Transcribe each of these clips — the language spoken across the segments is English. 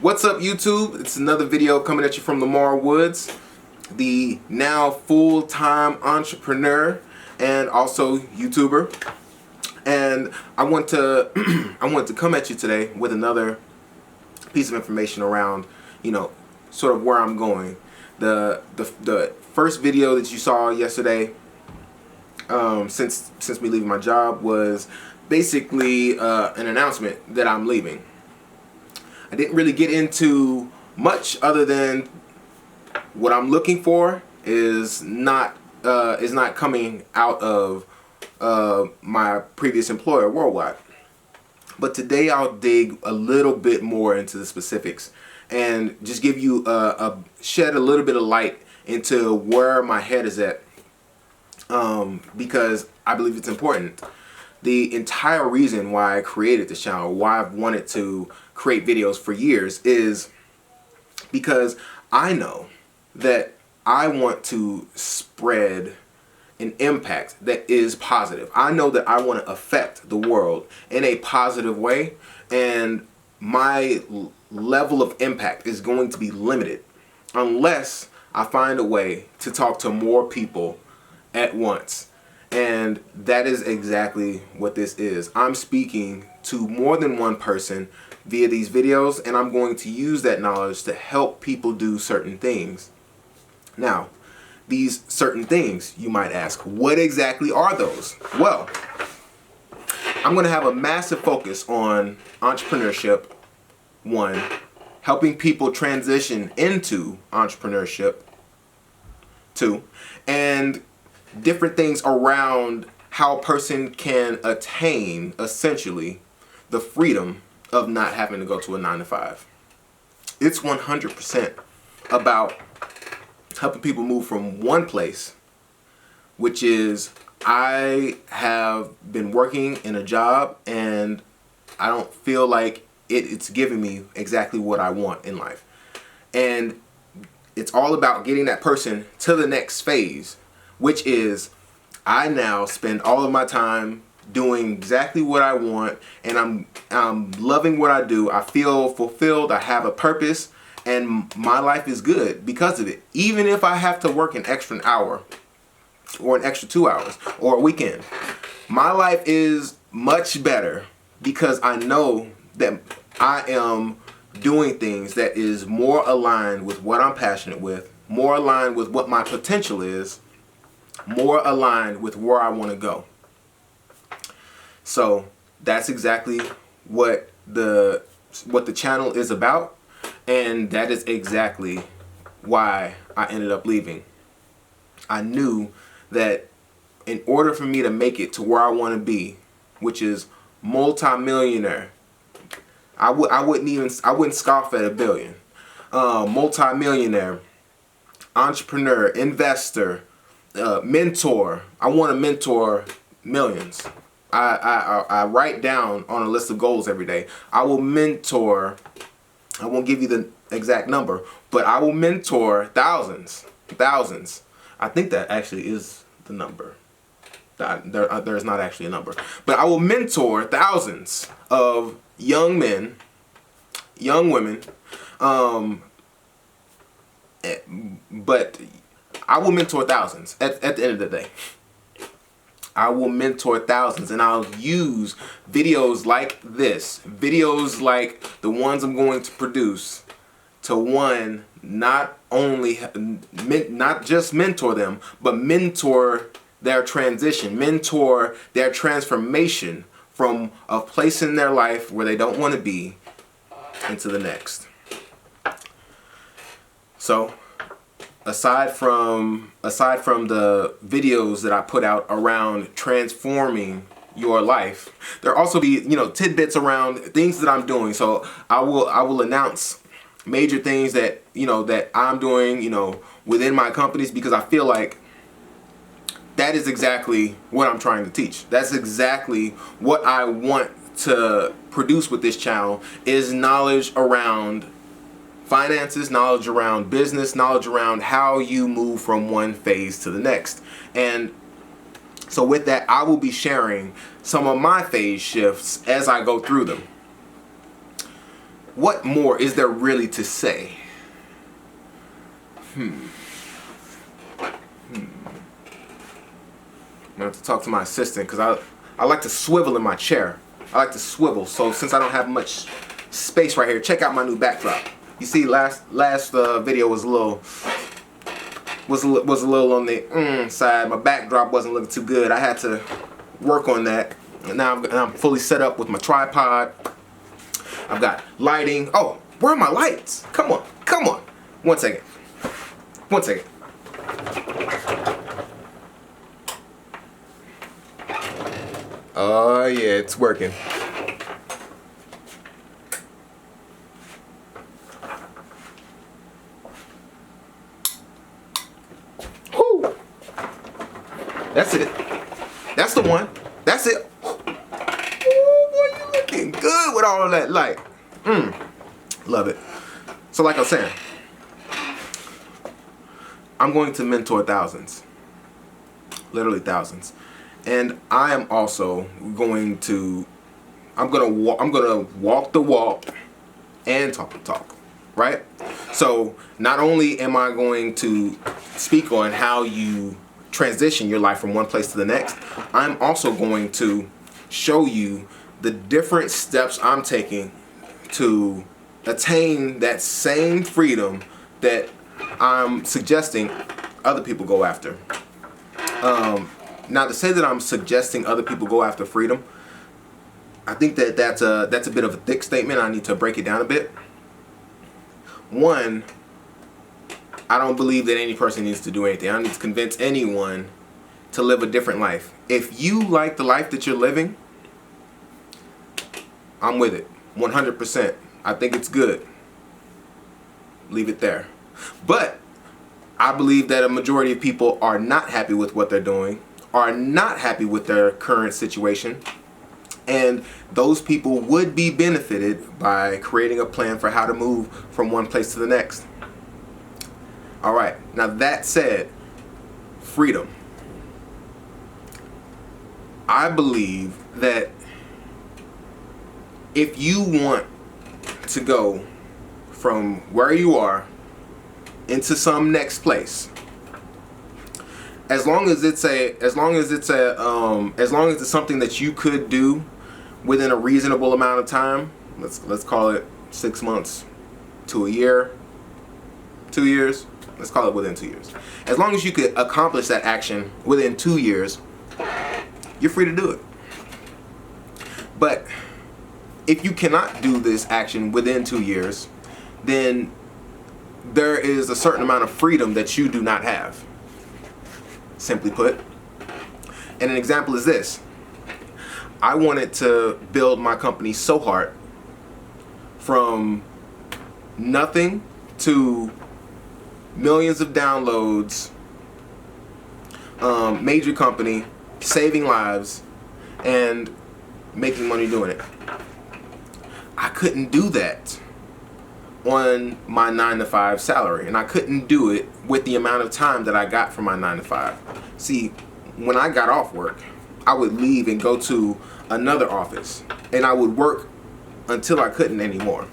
What's up, YouTube? It's another video coming at you from Lamar Woods, the now full-time entrepreneur and also YouTuber. And I want to come at you today with another piece of information around, sort of where I'm going. The first video that you saw yesterday, since me leaving my job, was basically an announcement that I'm leaving. I didn't really get into much other than what I'm looking for is not coming out of my previous employer, Worldwide. But today I'll dig a little bit more into the specifics and just give you shed a little bit of light into where my head is at, because I believe it's important. The entire reason why I created this channel, why I've wanted to create videos for years, is because I know that I want to spread an impact that is positive. I know that I want to affect the world in a positive way, and my level of impact is going to be limited unless I find a way to talk to more people at once. And that is exactly what this is. I'm speaking to more than one person via these videos, and I'm going to use that knowledge to help people do certain things. Now, these certain things, you might ask, what exactly are those? Well, I'm going to have a massive focus on entrepreneurship, one, helping people transition into entrepreneurship, two, and different things around how a person can attain, essentially, the freedom of not having to go to a 9-to-5. It's 100% about helping people move from one place, which is I have been working in a job and I don't feel like it's giving me exactly what I want in life. And it's all about getting that person to the next phase, which is I now spend all of my time doing exactly what I want, and I'm loving what I do. I feel fulfilled. I have a purpose, and my life is good because of it. Even if I have to work an extra hour or an extra 2 hours or a weekend, my life is much better because I know that I am doing things that is more aligned with what I'm passionate with, more aligned with what my potential is, more aligned with where I want to go. So that's exactly what the channel is about, and that is exactly why I ended up leaving. I knew that in order for me to make it to where I want to be, which is multi-millionaire, I wouldn't scoff at $1 billion. Multi-millionaire, entrepreneur, investor, mentor. I want to mentor millions. I write down on a list of goals every day. I will mentor, I won't give you the exact number, but I will mentor thousands. I think that actually is the number. There's not actually a number. But I will mentor thousands of young men, young women, but I will mentor thousands at the end of the day. I will mentor thousands, and I'll use videos like this, videos like the ones I'm going to produce, to one, not just mentor them, but mentor their transition, mentor their transformation from a place in their life where they don't want to be into the next. So, aside from the videos that I put out around transforming your life, there also be tidbits around things that I'm doing. So I will announce major things that that I'm doing within my companies, because I feel like that is exactly what I'm trying to teach. That's exactly what I want to produce with this channel, is knowledge around finances, knowledge around business, knowledge around how you move from one phase to the next. And so with that, I will be sharing some of my phase shifts as I go through them. what more is there really to say? I'm gonna have to talk to my assistant because I like to swivel in my chair. I like to swivel. So since I don't have much space right here, check out my new backdrop. You see, last video was a little on the side. My backdrop wasn't looking too good. I had to work on that. And now I'm fully set up with my tripod. I've got lighting. Oh, where are my lights? Come on, come on. 1 second. 1 second. Oh yeah, it's working. Whoo! That's it. That's the one. That's it. Oh boy, you looking good with all of that light. Love it. So like I was saying, I'm going to mentor thousands. Literally thousands. And I am also going to I'm gonna walk the walk and talk the talk, right? So not only am I going to speak on how you transition your life from one place to the next, I'm also going to show you the different steps I'm taking to attain that same freedom that I'm suggesting other people go after. Now, to say that I'm suggesting other people go after freedom, I think that's a bit of a thick statement. I need to break it down a bit. One, I don't believe that any person needs to do anything. I don't need to convince anyone to live a different life. If you like the life that you're living, I'm with it, 100%. I think it's good. Leave it there. But I believe that a majority of people are not happy with what they're doing, are not happy with their current situation, and those people would be benefited by creating a plan for how to move from one place to the next. All right, now that said, freedom. I believe that if you want to go from where you are into some next place, as long as it's something that you could do within a reasonable amount of time, let's call it 6 months to a year, 2 years, let's call it within 2 years. As long as you could accomplish that action within 2 years, you're free to do it. But if you cannot do this action within 2 years, then there is a certain amount of freedom that you do not have. Simply put. And an example is this. I wanted to build my company SoHeart from nothing to millions of downloads, major company, saving lives, and making money doing it. I couldn't do that on my 9-to-5 salary, and I couldn't do it with the amount of time that I got from my 9-to-5. See, when I got off work, I would leave and go to another office, and I would work until I couldn't anymore.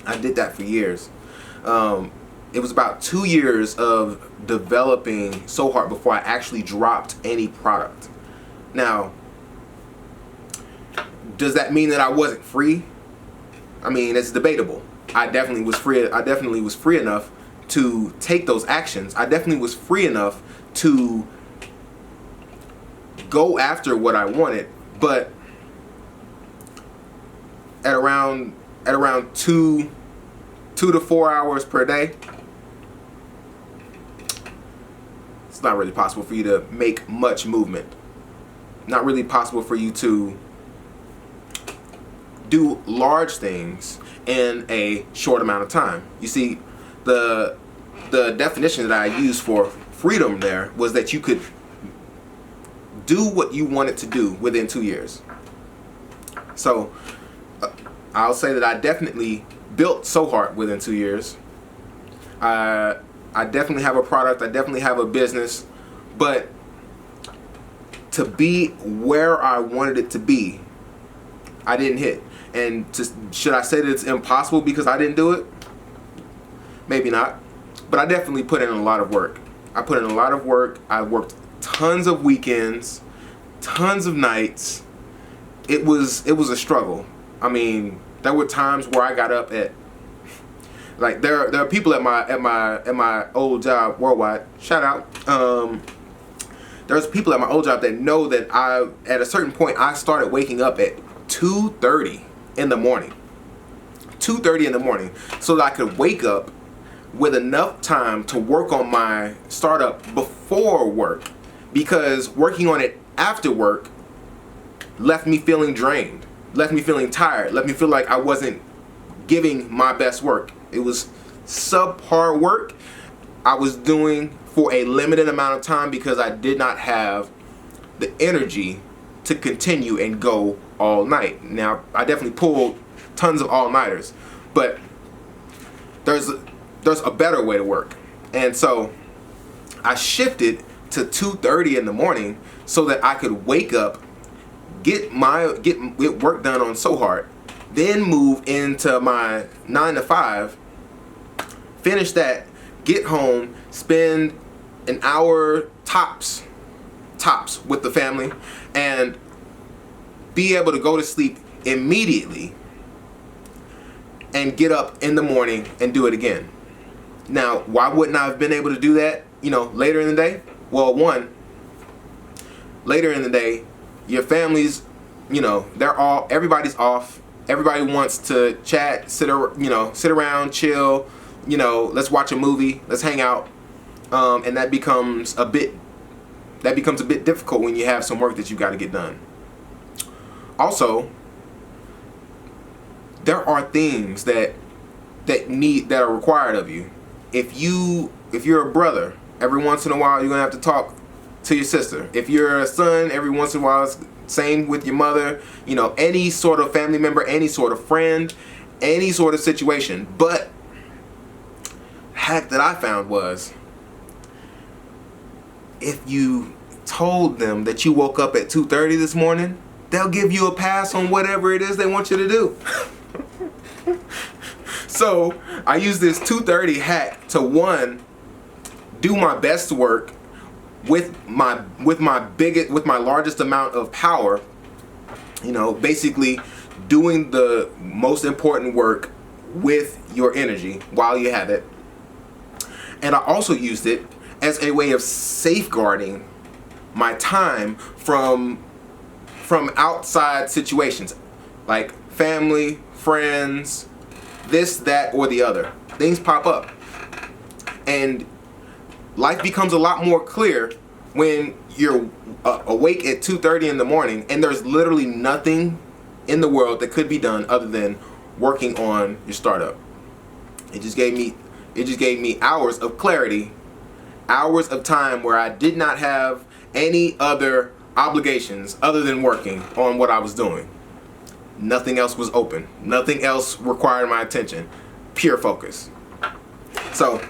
I did that for years. It was about 2 years of developing SoHeart before I actually dropped any product. Now, does that mean that I wasn't free? I mean, it's debatable. I definitely was free enough to take those actions. I definitely was free enough to go after what I wanted, but at around 2 to 4 hours per day, it's not really possible for you to make much movement. Not really possible for you to do large things in a short amount of time. You see, the definition that I used for freedom there was that you could do what you wanted to do within 2 years. So I'll say that I definitely built SoHeart within 2 years. I definitely have a product, I definitely have a business, but to be where I wanted it to be, I didn't hit. And should I say that it's impossible because I didn't do it? Maybe not. But I definitely put in a lot of work. I put in a lot of work. I worked tons of weekends, tons of nights. It was a struggle. I mean, there were times where I got up at, like, there are people at my old job, Worldwide, shout out. There's people at my old job that know that at a certain point I started waking up at 2:30 in the morning. 2:30 in the morning, so that I could wake up with enough time to work on my startup before work, because working on it after work left me feeling drained, left me feeling tired, left me feel like I wasn't giving my best work. It was subpar work I was doing for a limited amount of time because I did not have the energy to continue and go all night. Now, I definitely pulled tons of all-nighters, but there's a better way to work. And so I shifted to 2:30 in the morning so that I could wake up, get work done on SoHeart, then move into my 9 to 5, finish that, get home, spend an hour tops with the family, and be able to go to sleep immediately and get up in the morning and do it again. Now, why wouldn't I have been able to do that, later in the day? Well, one, later in the day, your family's, everybody's off. Everybody wants to chat, sit around, chill, let's watch a movie, let's hang out. And that becomes a bit difficult when you have some work that you got to get done. Also, there are things that are required of you. If you're a brother, every once in a while you're gonna have to talk to your sister. If you're a son, every once in a while, same with your mother. Any sort of family member, any sort of friend, any sort of situation. But the hack that I found was, if you told them that you woke up at 2:30 this morning, they'll give you a pass on whatever it is they want you to do. So I use this 2:30 hack to, one, do my best work with my largest amount of power. Basically doing the most important work with your energy while you have it. And I also used it as a way of safeguarding my time from outside situations, like family, friends, this, that, or the other. Things pop up. And life becomes a lot more clear when you're awake at 2:30 in the morning and there's literally nothing in the world that could be done other than working on your startup. It just gave me hours of clarity, hours of time where I did not have any other obligations other than working on what I was doing. Nothing else was open. Nothing else required my attention. Pure focus. So,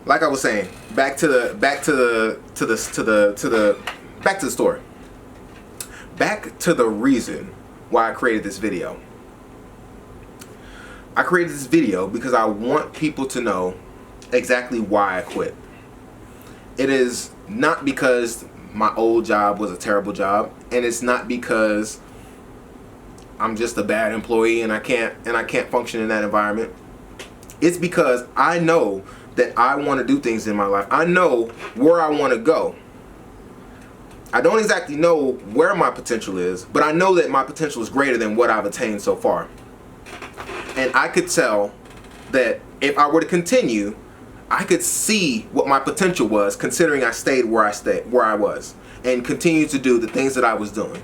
like I was saying, back to the story. Back to the reason why I created this video. I created this video because I want people to know exactly why I quit. It is not because my old job was a terrible job, and it's not because I'm just a bad employee and I can't function in that environment. It's because I know that I want to do things in my life. I know where I want to go. I don't exactly know where my potential is, but I know that my potential is greater than what I've attained so far. And I could tell that if I were to continue, I could see what my potential was, considering I stayed where I was, and continued to do the things that I was doing.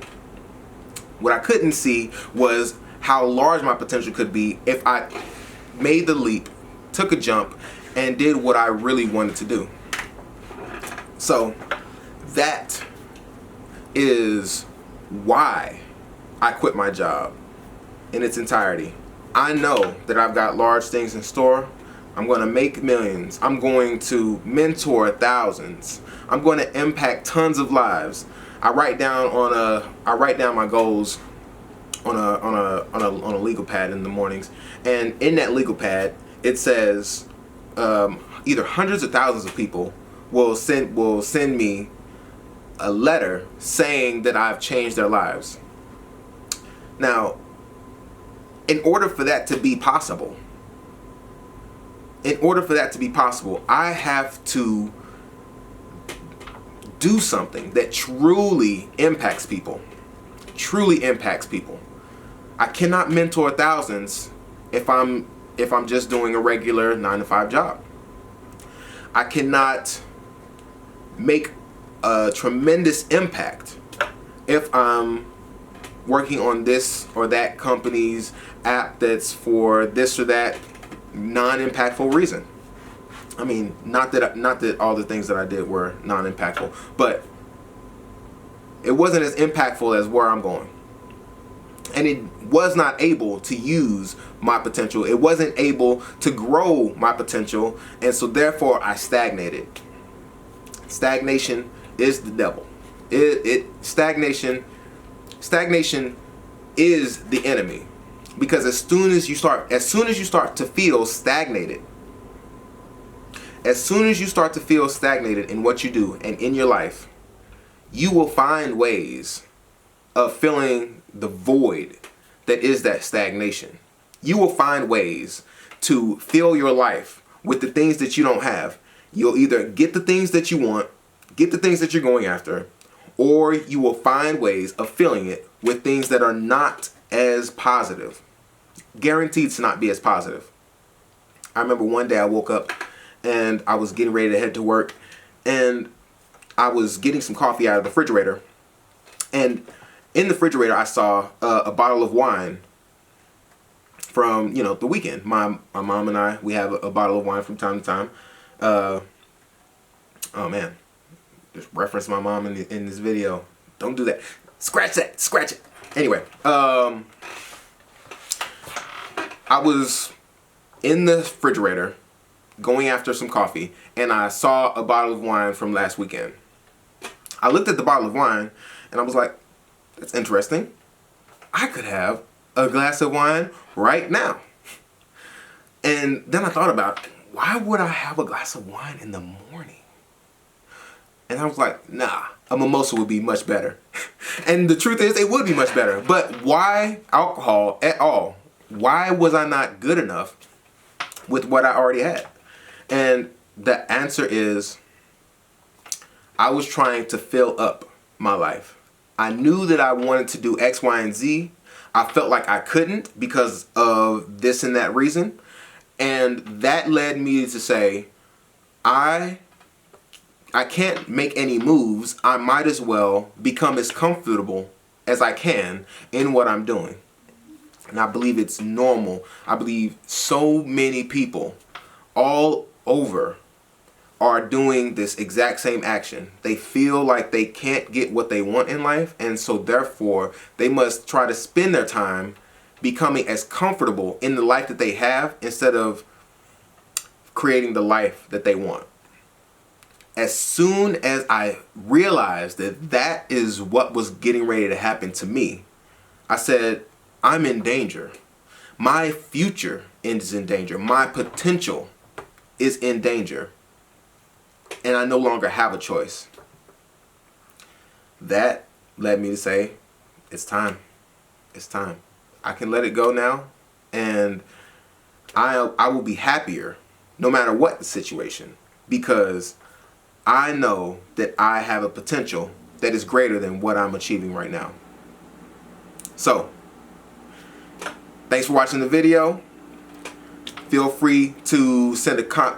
What I couldn't see was how large my potential could be if I made the leap, took a jump, and did what I really wanted to do. So that is why I quit my job in its entirety. I know that I've got large things in store. I'm going to make millions. I'm going to mentor thousands. I'm going to impact tons of lives. I write down my goals on a legal pad in the mornings, and in that legal pad it says either hundreds or thousands of people will send me a letter saying that I've changed their lives. Now, in order for that to be possible, I have to do something that truly impacts people. I cannot mentor thousands if I'm just doing a regular 9-to-5 job. I cannot make a tremendous impact if I'm working on this or that company's app that's for this or that non-impactful reason. I mean, not that all the things that I did were non-impactful, but it wasn't as impactful as where I'm going. And it was not able to use my potential. It wasn't able to grow my potential, and so therefore I stagnated. Stagnation is the devil. Stagnation is the enemy, because as soon as you start to feel stagnated, in what you do and in your life, you will find ways of filling the void that is that stagnation. You will find ways to fill your life with the things that you don't have. You'll either get the things that you want, get the things that you're going after, or you will find ways of filling it with things that are not as positive. Guaranteed to not be as positive. I remember one day I woke up and I was getting ready to head to work, and I was getting some coffee out of the refrigerator, and in the refrigerator I saw a bottle of wine from the weekend. My mom and I, we have a bottle of wine from time to time. Oh man, just reference my mom in this video. Don't do that. Scratch it. Anyway, I was in the refrigerator going after some coffee, and I saw a bottle of wine from last weekend. I looked at the bottle of wine and I was like, that's interesting. I could have a glass of wine right now. And then I thought about, why would I have a glass of wine in the morning? And I was like, nah, a mimosa would be much better. And the truth is, it would be much better. But why alcohol at all? Why was I not good enough with what I already had? And the answer is, I was trying to fill up my life. I knew that I wanted to do X, Y, and Z. I felt like I couldn't because of this and that reason. And that led me to say, I can't make any moves. I might as well become as comfortable as I can in what I'm doing. And I believe it's normal. I believe so many people all over are doing this exact same action. They feel like they can't get what they want in life, and so therefore they must try to spend their time becoming as comfortable in the life that they have instead of creating the life that they want. As soon as I realized that that is what was getting ready to happen to me, I said, I'm in danger. My future is in danger. My potential is in danger. And I no longer have a choice. That led me to say, it's time. It's time. I can let it go now, and I will be happier no matter what the situation, because I know that I have a potential that is greater than what I'm achieving right now. So, thanks for watching the video. Feel free to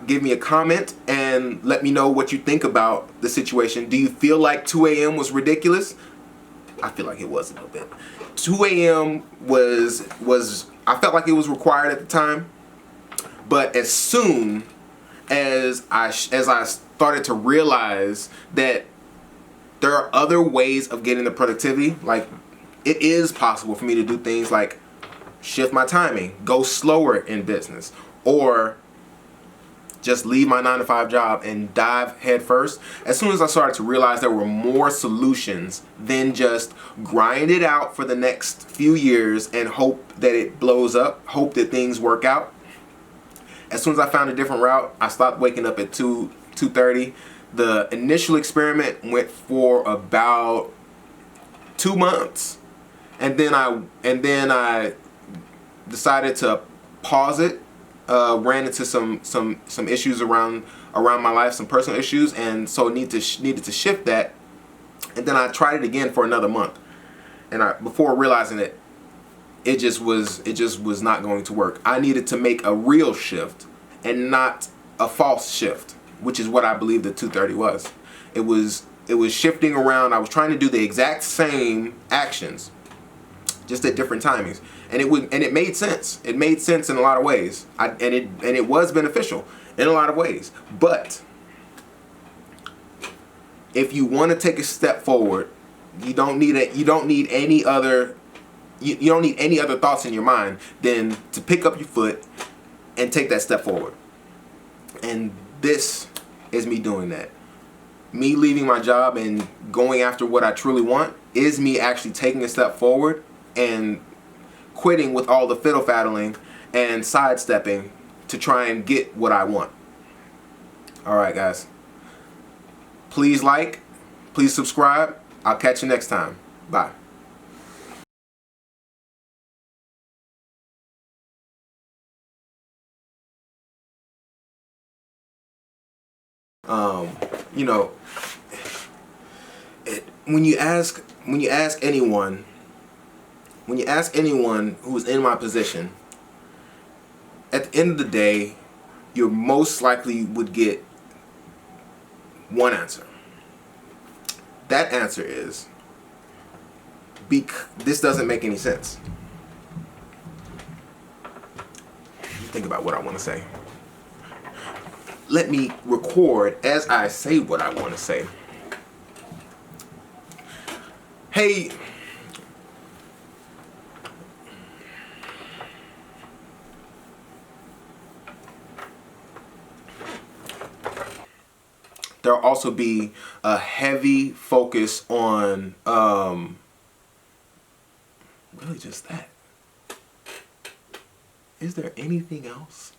give me a comment and let me know what you think about the situation. Do you feel like 2 a.m. was ridiculous? I feel like it was a little bit. 2 a.m. I felt like it was required at the time. But as soon as I started to realize that there are other ways of getting the productivity, like it is possible for me to do things like shift my timing, go slower in business, or just leave my 9-to-5 job and dive head first, as soon as I started to realize there were more solutions than just grind it out for the next few years and hope that it blows up, hope that things work out. As soon as I found a different route, I stopped waking up at 2:30. The initial experiment went for about 2 months, and then I decided to pause it. Ran into some issues around my life, some personal issues, and so needed to shift that. And then I tried it again for another month, and before realizing it just was not going to work. I needed to make a real shift and not a false shift, which is what I believe the 2:30 was. It was shifting around. I was trying to do the exact same actions, just at different timings, and it made sense. It made sense in a lot of ways, and it was beneficial in a lot of ways. But if you want to take a step forward, you don't need any other thoughts in your mind than to pick up your foot and take that step forward. And this is me doing that. Me leaving my job and going after what I truly want is me actually taking a step forward and quitting with all the fiddle-faddling and sidestepping to try and get what I want. Alright, guys. Please like, please subscribe. I'll catch you next time. Bye. You know, when you ask anyone who's in my position, at the end of the day, you most likely would get one answer. That answer is, this doesn't make any sense. Think about what I want to say. Let me record as I say what I want to say. Hey, there'll also be a heavy focus on really just that. Is there anything else?